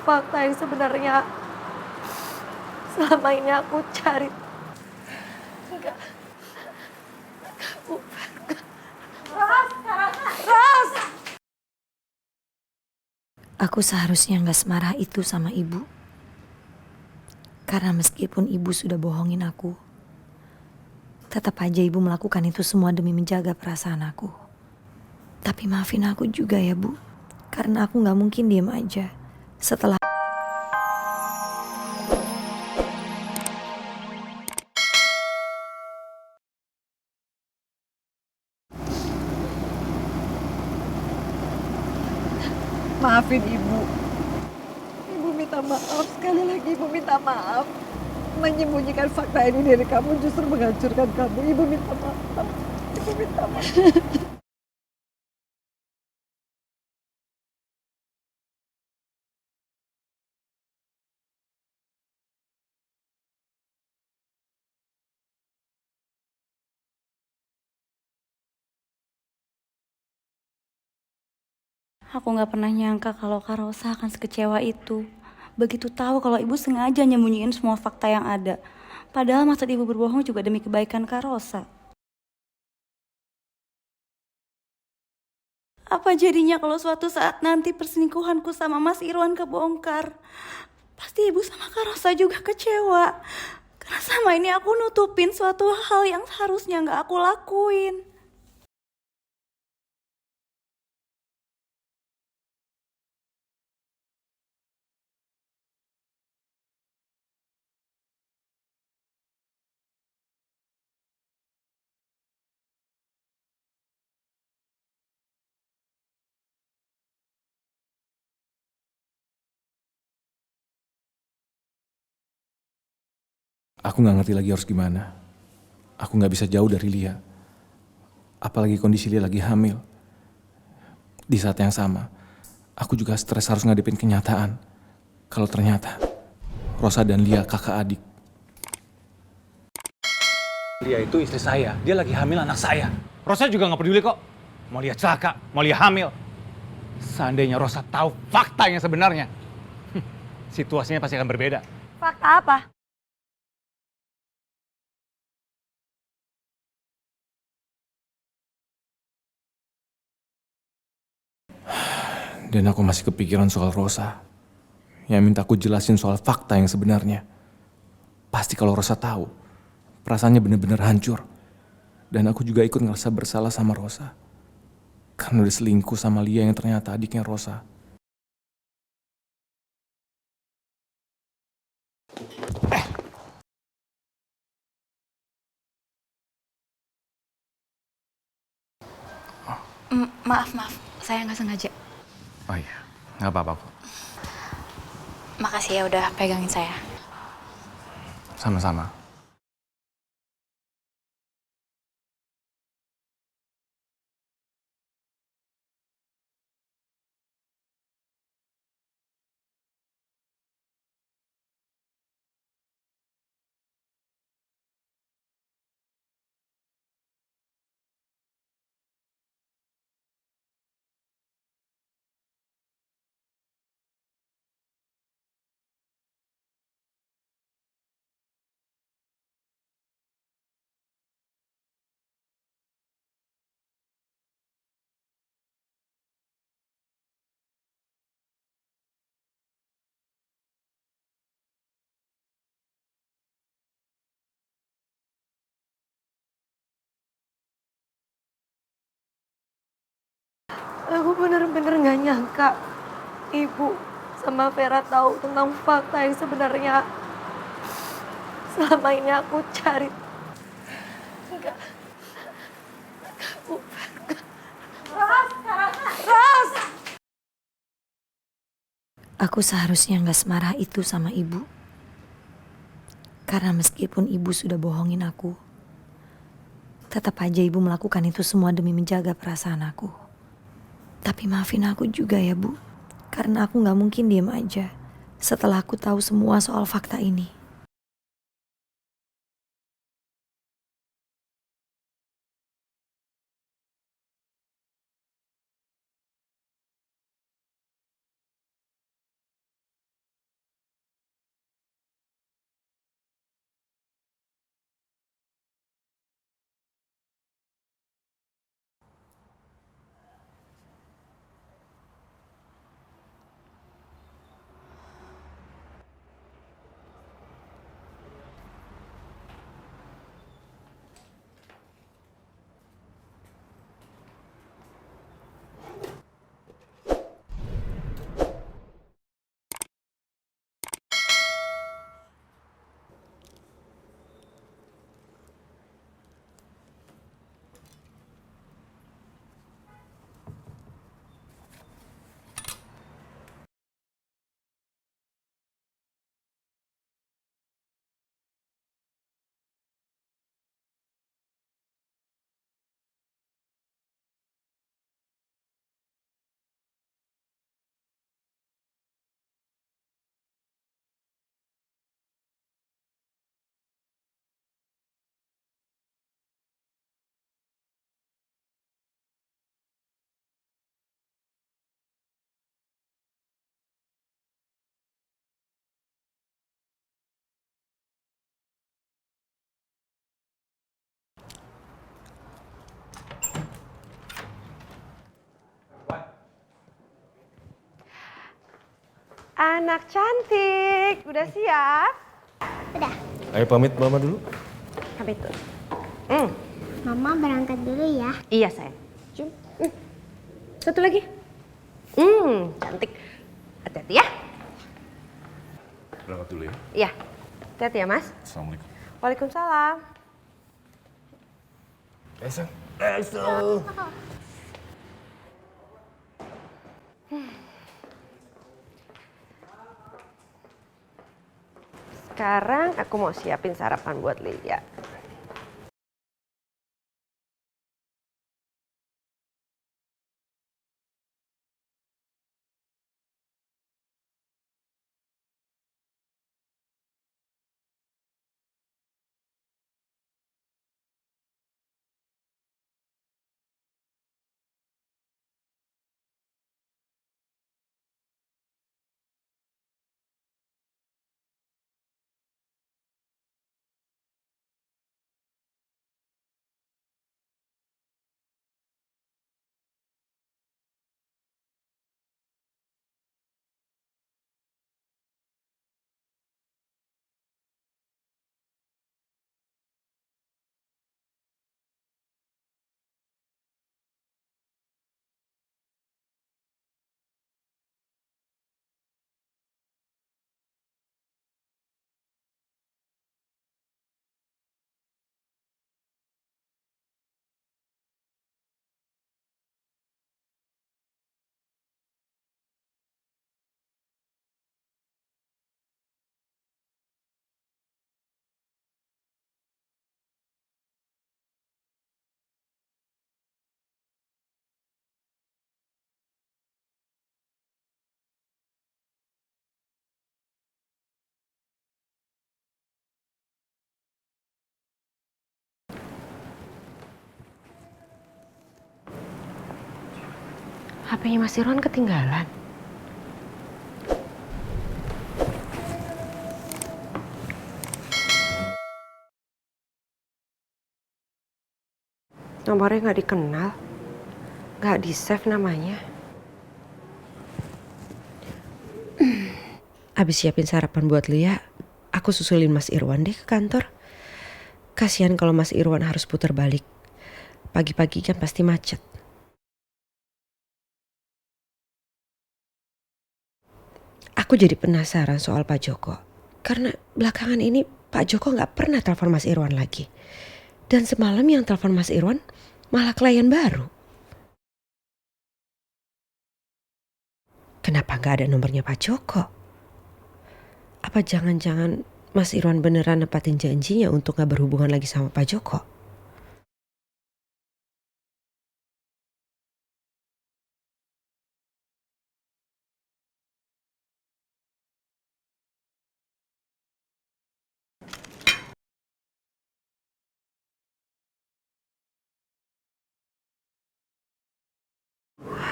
fakta yang sebenarnya selama ini aku cari. Enggak, bukan. Ros! Aku seharusnya nggak semarah itu sama ibu. Karena meskipun ibu sudah bohongin aku, tetap aja ibu melakukan itu semua demi menjaga perasaan aku. Tapi maafin aku juga ya Bu, karena aku nggak mungkin diem aja setelah. Maafin ibu. Ibu minta maaf, sekali lagi ibu minta maaf. Menyembunyikan fakta ini dari kamu justru menghancurkan kamu. Ibu minta maaf. Ibu minta maaf. Aku nggak pernah nyangka kalau Kak Rosa akan sekecewa itu. Begitu tahu kalau ibu sengaja nyembunyiin semua fakta yang ada. Padahal maksud ibu berbohong juga demi kebaikan Kak Rosa. Apa jadinya kalau suatu saat nanti perselingkuhanku sama Mas Irwan kebongkar? Pasti ibu sama Kak Rosa juga kecewa. Karena sama ini aku nutupin suatu hal yang seharusnya nggak aku lakuin. Aku nggak ngerti lagi harus gimana. Aku nggak bisa jauh dari Lia. Apalagi kondisi Lia lagi hamil. Di saat yang sama, aku juga stres harus ngadepin kenyataan. Kalau ternyata Rosa dan Lia kakak adik. Lia itu istri saya, dia lagi hamil anak saya. Rosa juga nggak peduli kok. Mau Lia celaka, mau Lia hamil. Seandainya Rosa tahu fakta yang sebenarnya, situasinya pasti akan berbeda. Fakta apa? Dan aku masih kepikiran soal Rosa. Yang minta aku jelasin soal fakta yang sebenarnya. Pasti kalau Rosa tahu, perasaannya bener-bener hancur. Dan aku juga ikut ngerasa bersalah sama Rosa. Karena udah selingkuh sama Lia yang ternyata adiknya Rosa. Maaf, saya nggak sengaja. Oh iya, nggak apa-apa kok. Makasih ya udah pegangin saya. Sama-sama. Aku bener-bener gak nyangka ibu sama Vera tahu tentang fakta yang sebenarnya selama ini aku cari. Enggak, bukan. Ros! Aku seharusnya nggak semarah itu sama ibu. Karena meskipun ibu sudah bohongin aku, tetap aja ibu melakukan itu semua demi menjaga perasaan aku. Tapi maafin aku juga ya Bu, karena aku nggak mungkin diem aja setelah aku tahu semua soal fakta ini. Anak cantik, udah siap? Ayo pamit mama dulu. Pamit tuh. Mama berangkat dulu ya. Iya sayang. Cium. Satu lagi. Cantik. Hati-hati ya. Berangkat dulu ya. Iya. Hati-hati ya mas. Assalamualaikum. Waalaikumsalam. Esang. Sekarang aku mau siapin sarapan buat Lia. HP-nya Mas Irwan ketinggalan. Nomornya nggak dikenal, nggak di-save namanya. Abis siapin sarapan buat Lia, aku susulin Mas Irwan deh ke kantor. Kasihan kalau Mas Irwan harus putar balik. Pagi-pagi kan pasti macet. Aku jadi penasaran soal Pak Joko. Karena belakangan ini Pak Joko nggak pernah telepon Mas Irwan lagi. Dan semalam yang telepon Mas Irwan malah klien baru. Kenapa nggak ada nomornya Pak Joko? Apa jangan-jangan Mas Irwan beneran nepatin janjinya untuk nggak berhubungan lagi sama Pak Joko?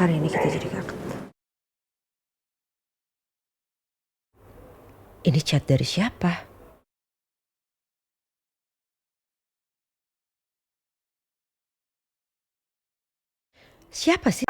Hari ini kita jadi gak ketemu. Ini chat dari siapa? Siapa sih?